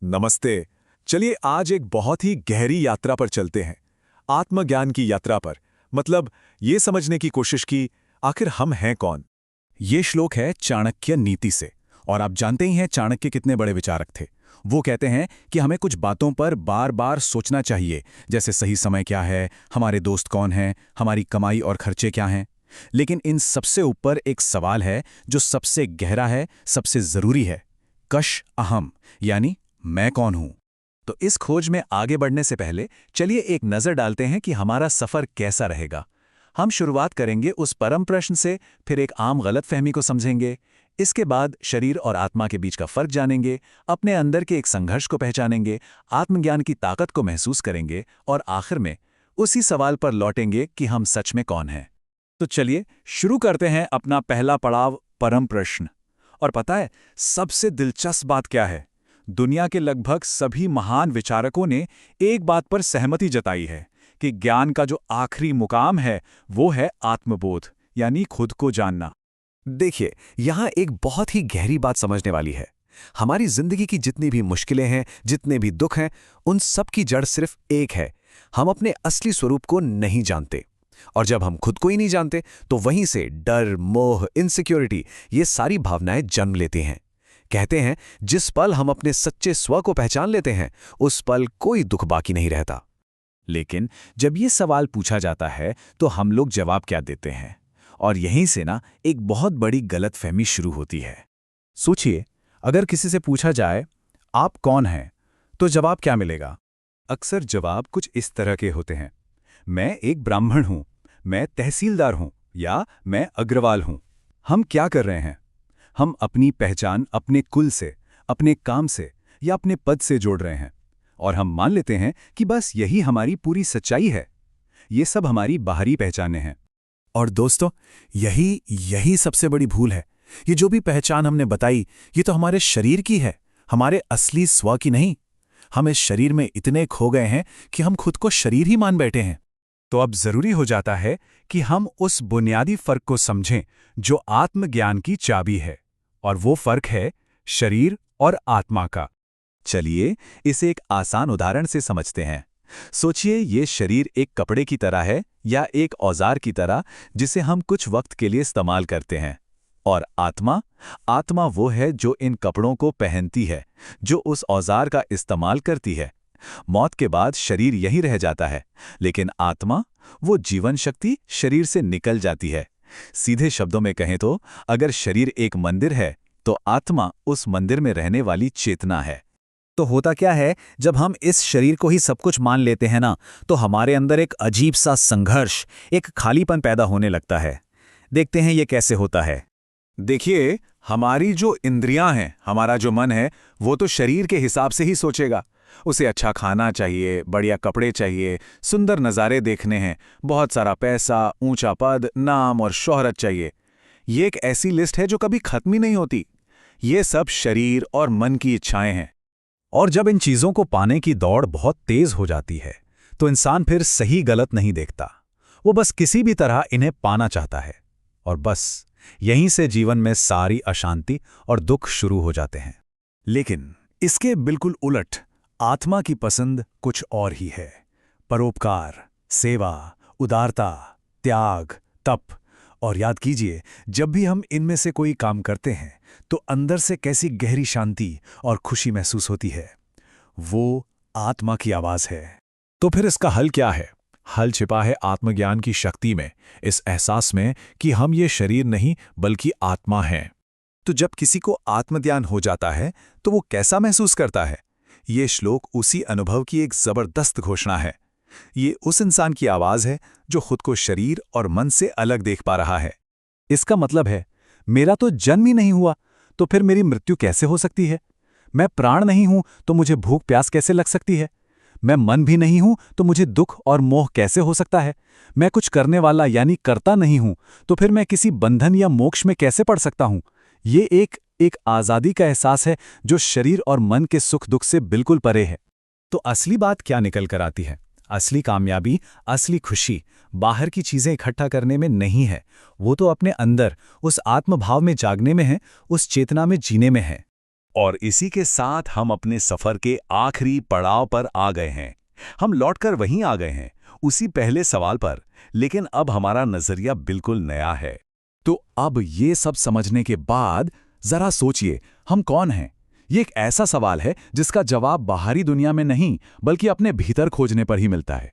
नमस्ते। चलिए आज एक बहुत ही गहरी यात्रा पर चलते हैं। आत्मज्ञान की यात्रा पर। मतलब ये समझने की कोशिश की आखिर हम हैं कौन। ये श्लोक है चाणक्य नीति से। और आप जानते ही हैं चाणक्य कितने बड़े विचारक थे। वो कहते हैं कि हमें कुछ बातों पर बार बार सोचना चाहिए, जैसे सही समय क्या है, हमारे दोस्त कौन हैं, हमारी कमाई और खर्चे क्या हैं। लेकिन इन सबसे ऊपर एक सवाल है जो सबसे गहरा है, सबसे जरूरी है। कश अहम, यानी मैं कौन हूं। तो इस खोज में आगे बढ़ने से पहले चलिए एक नज़र डालते हैं कि हमारा सफ़र कैसा रहेगा। हम शुरुआत करेंगे उस परम प्रश्न से, फिर एक आम गलतफहमी को समझेंगे। इसके बाद शरीर और आत्मा के बीच का फर्क जानेंगे, अपने अंदर के एक संघर्ष को पहचानेंगे, आत्मज्ञान की ताकत को महसूस करेंगे और आखिर में उसी सवाल पर लौटेंगे कि हम सच में कौन हैं। तो चलिए शुरू करते हैं अपना पहला पड़ाव, परम प्रश्न। और पता है सबसे दिलचस्प बात क्या है? दुनिया के लगभग सभी महान विचारकों ने एक बात पर सहमति जताई है कि ज्ञान का जो आखिरी मुकाम है वो है आत्मबोध, यानी खुद को जानना। देखिए, यहाँ एक बहुत ही गहरी बात समझने वाली है। हमारी जिंदगी की जितनी भी मुश्किलें हैं, जितने भी दुख हैं, उन सब की जड़ सिर्फ एक है। हम अपने असली स्वरूप को नहीं जानते। और जब हम खुद को ही नहीं जानते, तो वहीं से डर, मोह, इनसिक्योरिटी, ये सारी भावनाएं जन्म लेती हैं। कहते हैं, जिस पल हम अपने सच्चे स्व को पहचान लेते हैं, उस पल कोई दुख बाकी नहीं रहता। लेकिन जब ये सवाल पूछा जाता है तो हम लोग जवाब क्या देते हैं? और यहीं से ना एक बहुत बड़ी गलतफहमी शुरू होती है। सोचिए, अगर किसी से पूछा जाए आप कौन हैं, तो जवाब क्या मिलेगा? अक्सर जवाब कुछ इस तरह के होते हैं। मैं एक ब्राह्मण हूं, मैं तहसीलदार हूं, या मैं अग्रवाल हूं। हम क्या कर रहे हैं? हम अपनी पहचान अपने कुल से, अपने काम से या अपने पद से जोड़ रहे हैं। और हम मान लेते हैं कि बस यही हमारी पूरी सच्चाई है। ये सब हमारी बाहरी पहचानें हैं। और दोस्तों, यही सबसे बड़ी भूल है। ये जो भी पहचान हमने बताई, ये तो हमारे शरीर की है, हमारे असली स्व की नहीं। हम इस शरीर में इतने खो गए हैं कि हम खुद को शरीर ही मान बैठे हैं। तो अब जरूरी हो जाता है कि हम उस बुनियादी फर्क को समझें जो आत्मज्ञान की चाबी है। और वो फर्क है शरीर और आत्मा का। चलिए इसे एक आसान उदाहरण से समझते हैं। सोचिए ये शरीर एक कपड़े की तरह है या एक औजार की तरह जिसे हम कुछ वक्त के लिए इस्तेमाल करते हैं। और आत्मा वो है जो इन कपड़ों को पहनती है, जो उस औजार का इस्तेमाल करती है। मौत के बाद शरीर यही रह जाता है, लेकिन आत्मा, वो जीवन शक्ति शरीर से निकल जाती है। सीधे शब्दों में कहें तो अगर शरीर एक मंदिर है तो आत्मा उस मंदिर में रहने वाली चेतना है। तो होता क्या है, जब हम इस शरीर को ही सब कुछ मान लेते हैं ना, तो हमारे अंदर एक अजीब सा संघर्ष, एक खालीपन पैदा होने लगता है। देखते हैं ये कैसे होता है। देखिए, हमारी जो इंद्रियां हैं, हमारा जो मन है, वो तो शरीर के हिसाब से ही सोचेगा। उसे अच्छा खाना चाहिए, बढ़िया कपड़े चाहिए, सुंदर नज़ारे देखने हैं, बहुत सारा पैसा, ऊंचा पद, नाम और शोहरत चाहिए। ये एक ऐसी लिस्ट है जो कभी खत्म ही नहीं होती। ये सब शरीर और मन की इच्छाएं हैं। और जब इन चीजों को पाने की दौड़ बहुत तेज हो जाती है, तो इंसान फिर सही गलत नहीं देखता। वो बस किसी भी तरह इन्हें पाना चाहता है। और बस यहीं से जीवन में सारी अशांति और दुख शुरू हो जाते हैं। लेकिन इसके बिल्कुल उलट आत्मा की पसंद कुछ और ही है। परोपकार, सेवा, उदारता, त्याग, तप। और याद कीजिए, जब भी हम इनमें से कोई काम करते हैं तो अंदर से कैसी गहरी शांति और खुशी महसूस होती है। वो आत्मा की आवाज है। तो फिर इसका हल क्या है? हल छिपा है आत्मज्ञान की शक्ति में, इस एहसास में कि हम ये शरीर नहीं बल्कि आत्मा हैं। तो जब किसी को आत्मज्ञान हो जाता है तो वो कैसा महसूस करता है? ये श्लोक उसी अनुभव की एक जबरदस्त घोषणा है। ये उस इंसान की आवाज है जो खुद को शरीर और मन से अलग देख पा रहा है। इसका मतलब है, मेरा तो जन्म ही नहीं हुआ, तो फिर मेरी मृत्यु कैसे हो सकती है? मैं प्राण नहीं हूं तो मुझे भूख प्यास कैसे लग सकती है? मैं मन भी नहीं हूं तो मुझे दुख और मोह कैसे हो सकता है? मैं कुछ करने वाला यानी कर्ता नहीं हूं तो फिर मैं किसी बंधन या मोक्ष में कैसे पड़ सकता हूं? ये एक आज़ादी का एहसास है जो शरीर और मन के सुख दुख से बिल्कुल परे है। तो असली बात क्या निकल कर आती है? असली कामयाबी, असली खुशी बाहर की चीजें इकट्ठा करने में नहीं है। वो तो अपने अंदर उस आत्मभाव में जागने में है, उस चेतना में जीने में है। और इसी के साथ हम अपने सफर के आखिरी पड़ाव पर आ गए हैं। हम लौटकर वहीं आ गए हैं, उसी पहले सवाल पर, लेकिन अब हमारा नजरिया बिल्कुल नया है। तो अब ये सब समझने के बाद जरा सोचिए, हम कौन हैं? ये एक ऐसा सवाल है जिसका जवाब बाहरी दुनिया में नहीं, बल्कि अपने भीतर खोजने पर ही मिलता है।